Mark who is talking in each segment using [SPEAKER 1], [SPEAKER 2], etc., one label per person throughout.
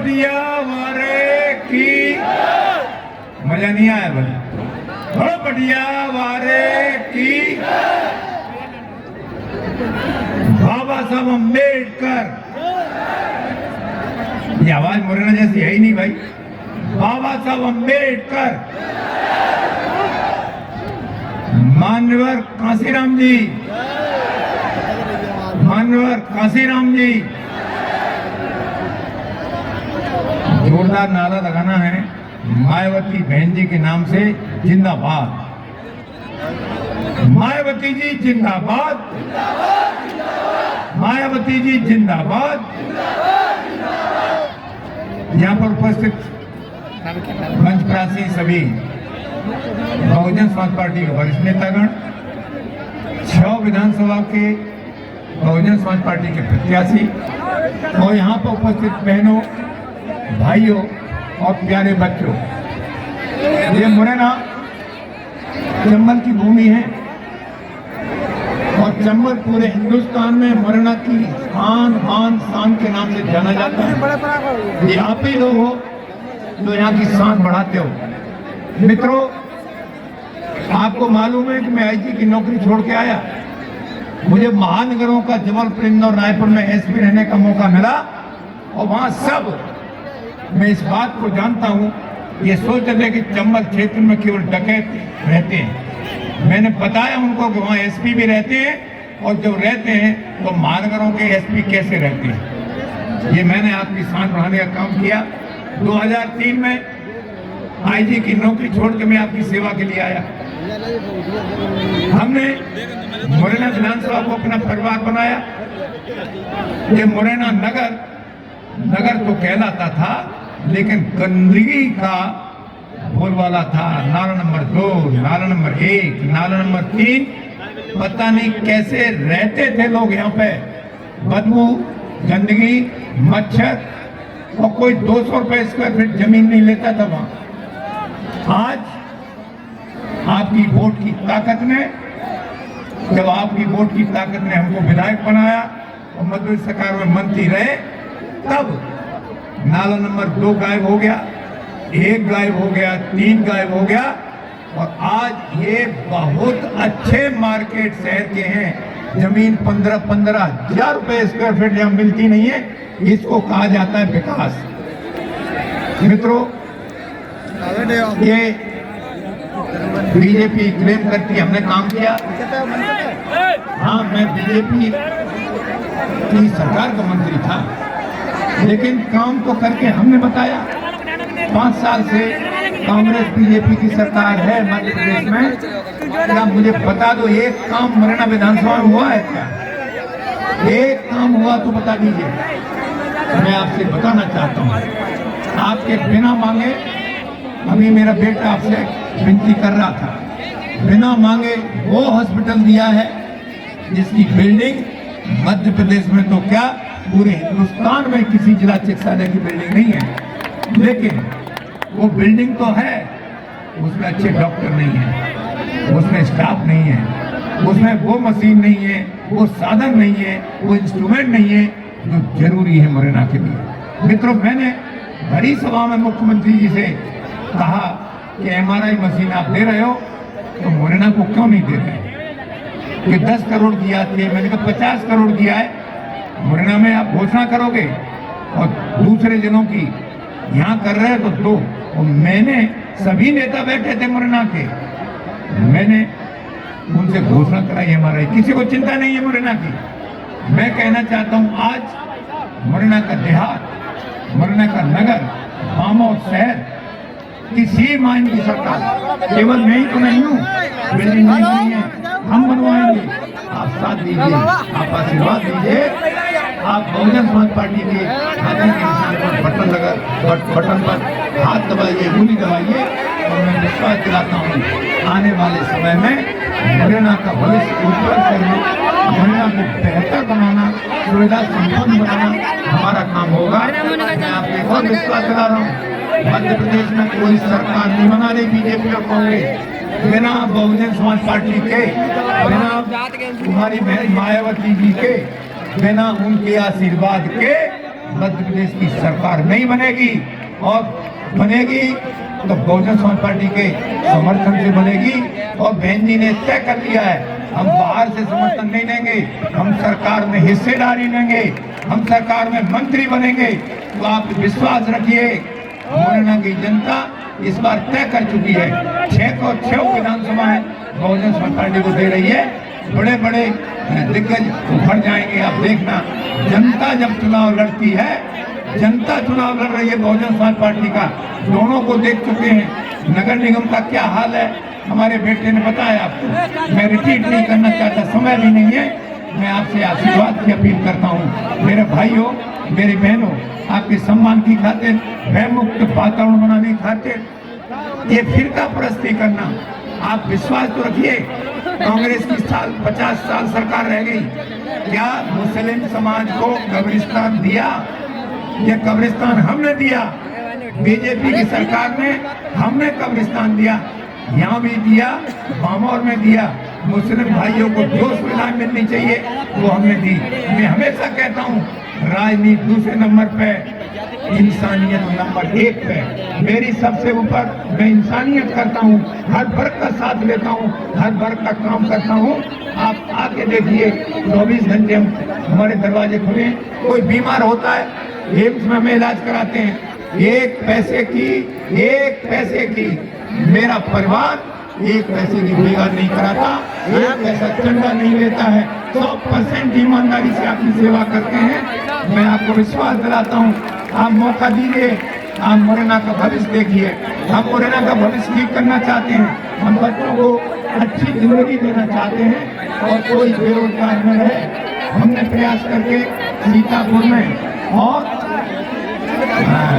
[SPEAKER 1] बढ़िया वारे की मजा नहीं आया भाई। बड़ो बढ़िया वारे की बाबा साहब अम्बेडकर। ये आवाज मुरैना जैसी है ही नहीं भाई। बाबा साहब अम्बेडकर। मान्यवर कांसीराम जी, मान्यवर कांसीराम जी। जोरदार नारा लगाना है मायावती बहन जी के नाम से, जिंदाबाद। मायावती जी जिंदाबाद, मायावती जी जिंदाबाद। यहाँ पर उपस्थित मंच पर आसीन सभी बहुजन समाज पार्टी के वरिष्ठ नेतागण, 6 विधानसभा के बहुजन समाज पार्टी के प्रत्याशी और यहाँ पर उपस्थित बहनों, भाइयों और प्यारे बच्चों, ये मुरैना चंबल की भूमि है और चंबल पूरे हिंदुस्तान में मुरैना की शान के नाम से जाना जाता है। ये आप ही लोग हो जो यहाँ की शान बढ़ाते हो। मित्रों, आपको मालूम है कि मैं आईजी की नौकरी छोड़ के आया। मुझे महानगरों का जबलपुर, इंदौर, रायपुर में एसपी रहने का मौका मिला और वहां सब मैं इस बात को जानता हूं, ये सोचते थे कि चंबल क्षेत्र में केवल डकैत रहते हैं। मैंने बताया उनको कि वहां एसपी भी रहते हैं और जब रहते हैं तो महानगरों के एसपी कैसे रहते हैं। ये मैंने आपकी शान बढ़ाने का काम किया। 2003 में आईजी की नौकरी छोड़ के मैं आपकी सेवा के लिए आया। हमने मुरैना विधानसभा को अपना परिवार बनाया। ये मुरैना नगर तो कहलाता था, लेकिन गंदगी का बोलबाला था। नाला नंबर 2, नाला नंबर 1, नाला नंबर 3, पता नहीं कैसे रहते थे लोग यहाँ पे। बदबू, गंदगी, मच्छर, और कोई 200 रुपए स्क्वायर फीट जमीन नहीं लेता था वहां। आज आपकी वोट की ताकत ने, जब आपकी वोट की ताकत ने हमको विधायक बनाया और मध्य सरकार में मंत्री रहे, तब नाला नंबर 2 गायब हो गया, 1 गायब हो गया, 3 गायब हो गया और आज ये बहुत अच्छे मार्केट शहर के हैं। जमीन 15-15 हजार रुपए स्क्वायर फीट जहां मिलती नहीं है, इसको कहा जाता है विकास। मित्रों, ये बीजेपी क्लेम करती है हमने काम किया। हाँ, मैं बीजेपी की सरकार का मंत्री था, लेकिन काम तो करके हमने बताया। 5 साल से कांग्रेस बीजेपी की सरकार है मध्य प्रदेश में। क्या मुझे बता दो, एक काम मुरैना विधानसभा में हुआ है क्या? एक काम हुआ तो बता दीजिए। मैं आपसे बताना चाहता हूँ, आपके बिना मांगे, अभी मेरा बेटा आपसे विनती कर रहा था, बिना मांगे वो हॉस्पिटल दिया है जिसकी बिल्डिंग मध्य प्रदेश में तो क्या पूरे हिंदुस्तान में किसी जिला चिकित्सालय की बिल्डिंग नहीं है। लेकिन वो बिल्डिंग तो है, उसमें अच्छे डॉक्टर नहीं है, उसमें स्टाफ नहीं है, उसमें वो मशीन नहीं है, वो साधन नहीं है, वो इंस्ट्रूमेंट नहीं है जो जरूरी है मुरैना के लिए। मित्रों, मैंने बड़ी सभा में मुख्यमंत्री जी से कहा कि एमआरआई मशीन आप दे रहे हो तो मुरैना को क्यों नहीं दे रहे? कि 10 करोड़ दिया थे, मैंने कहा 50 करोड़ दिया है। मुरैना में आप घोषणा करोगे और दूसरे जनों की यहाँ कर रहे हैं तो दो। और मैंने, सभी नेता बैठे थे मुरैना के, मैंने उनसे घोषणा कराई एमआरआई। किसी को चिंता नहीं है मुरैना की। मैं कहना चाहता हूँ, आज मुरैना का देहात, मुरैना का नगर, गांव और शहर किसी मायन की सरकार, केवल मैं ही तो नहीं हूँ, बिल्डिंग नहीं बनी है, हम बनवाएंगे। आप साथ दीजिए, आप आशीर्वाद दीजिए, आप बहुजन समाज पार्टी के हाथी के निशान पर बटन पर हाथ दबाइए, गोली दबाइए और मैं विश्वास दिलाता हूँ आने वाले समय में मुरैना का भविष्य उज्जवल करना, मुरैना को बेहतर बनाना, सुविधा संपन्न बनाना हमारा काम होगा। मैं आपको बहुत विश्वास दिला रहा हूँ, मध्य प्रदेश में कोई सरकार नहीं बना रही बीजेपी और कांग्रेस बिना बहुजन समाज पार्टी के, बिना तुम्हारी बहन मायावती जी के, बिना उनके आशीर्वाद के मध्य प्रदेश की सरकार नहीं बनेगी, और बनेगी तो बहुजन समाज पार्टी के समर्थन से बनेगी। और बहन जी ने तय कर लिया है, हम बाहर से समर्थन नहीं लेंगे, हम सरकार में हिस्सेदारी लेंगे, हम सरकार में मंत्री बनेंगे। तो आप विश्वास रखिए, मुरैना की जनता इस बार तय कर चुकी है। 6 विधानसभाएं बहुजन समाज पार्टी को दे रही है। बड़े बड़े दिग्गज उभर जाएंगे, आप देखना। जनता जब चुनाव लड़ती है, जनता चुनाव लड़ रही है बहुजन समाज पार्टी का, दोनों को देख चुके हैं। नगर निगम का क्या हाल है हमारे बेटे ने बताया आपको। मैं रिपीट नहीं करना चाहता, समय भी नहीं है। मैं आपसे आशीर्वाद की अपील करता हूँ, मेरे भाइयों, मेरी बहनों, आपके सम्मान की खातिर, भय मुक्त वातावरण बनाने की खातिर ये फिरका परस्ती करना, आप विश्वास तो रखिए। कांग्रेस की 50 साल सरकार रह गई, क्या मुस्लिम समाज को कब्रिस्तान दिया? ये कब्रिस्तान हमने दिया, बीजेपी की सरकार ने, हमने कब्रिस्तान दिया, यहाँ भी दिया, बामौर में दिया। मुस्लिम भाइयों को जो सुविधाएं मिलनी चाहिए वो हमने दी। मैं हमेशा कहता हूँ, राजनीति दूसरे नंबर पे, इंसानियत नंबर 1 पे। मेरी सबसे ऊपर मैं इंसानियत करता हूँ, हर वर्ग का साथ लेता हूँ, हर वर्ग का काम करता हूँ। आप आके देखिए, 24 घंटे हमारे दरवाजे खुले। कोई बीमार होता है, एम्स में हमें इलाज कराते हैं। 1 पैसे की मेरा परिवार 1 पैसे की बेगार नहीं कराता, 1 पैसा चंदा नहीं लेता है। 100% ईमानदारी से आपकी सेवा करते हैं। मैं आपको विश्वास दिलाता हूँ, आप मौका दीजिए, आप मुरैना का भविष्य देखिए। हम मुरैना का भविष्य ठीक करना चाहते हैं, हम बच्चों को अच्छी जिंदगी देना चाहते हैं और कोई बेरोजगार न रहे। हमने प्रयास करके सीतापुर में और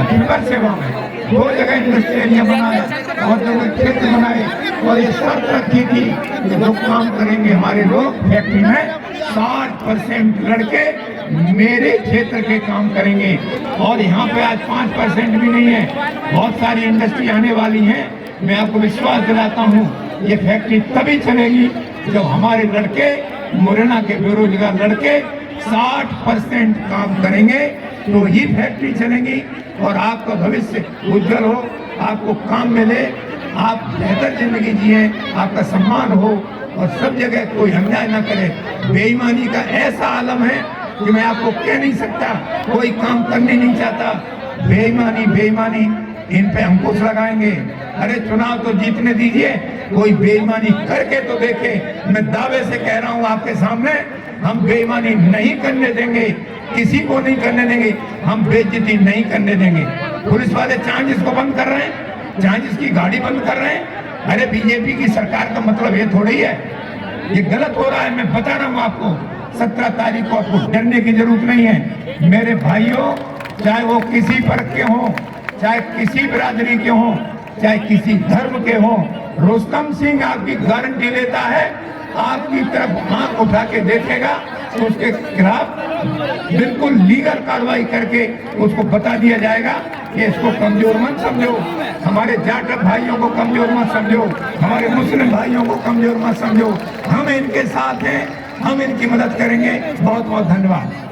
[SPEAKER 1] पीपर सेवा में 2 जगह इंडस्ट्रियल एरिया बनाए और जगह क्षेत्र बनाए, और ये शर्त रखी थी कि जो काम करेंगे हमारे लोग फैक्ट्री में, 60% लड़के मेरे क्षेत्र के काम करेंगे। और यहाँ पे आज 5% भी नहीं है, बहुत सारी इंडस्ट्री आने वाली हैं। मैं आपको विश्वास दिलाता हूँ, ये फैक्ट्री तभी चलेगी जब हमारे लड़के, मुरैना के बेरोजगार लड़के 60% काम करेंगे, तो ही फैक्ट्री चलेंगी और आपका भविष्य उज्जवल हो, आपको काम मिले, आप बेहतर जिंदगी जिए, आपका सम्मान हो और सब जगह कोई अन्याय ना करे। बेईमानी का ऐसा आलम है कि मैं आपको कह नहीं सकता, कोई काम करने नहीं चाहता। बेईमानी इन पे अंकुश लगाएंगे। अरे चुनाव तो जीतने दीजिए, कोई बेईमानी करके तो देखे। मैं दावे से कह रहा हूँ आपके सामने, हम बेईमानी नहीं करने देंगे, किसी को नहीं करने देंगे, हम बेइज्जती नहीं करने देंगे। पुलिस वाले चार्जिस को बंद कर रहे हैं, चार्जिस की गाड़ी बंद कर रहे हैं। अरे बीजेपी की सरकार का मतलब ये थोड़ी है, ये गलत हो रहा है। मैं बता रहा हूँ आपको, 17 तारीख को आपको डरने की जरूरत नहीं है। मेरे भाइयों, चाहे वो किसी वर्ग के हों, चाहे किसी बिरादरी के हों, चाहे किसी धर्म के हों, रुस्तम सिंह आपकी गारंटी लेता है, आपकी तरफ आंख उठा के देखेगा तो उसके खिलाफ बिल्कुल लीगल कार्रवाई करके उसको बता दिया जाएगा कि इसको कमजोर मत समझो, हमारे जाट भाइयों को कमजोर मत समझो, हमारे मुस्लिम भाइयों को कमजोर मत समझो। हम इनके साथ हैं, हम इनकी मदद करेंगे। बहुत बहुत धन्यवाद।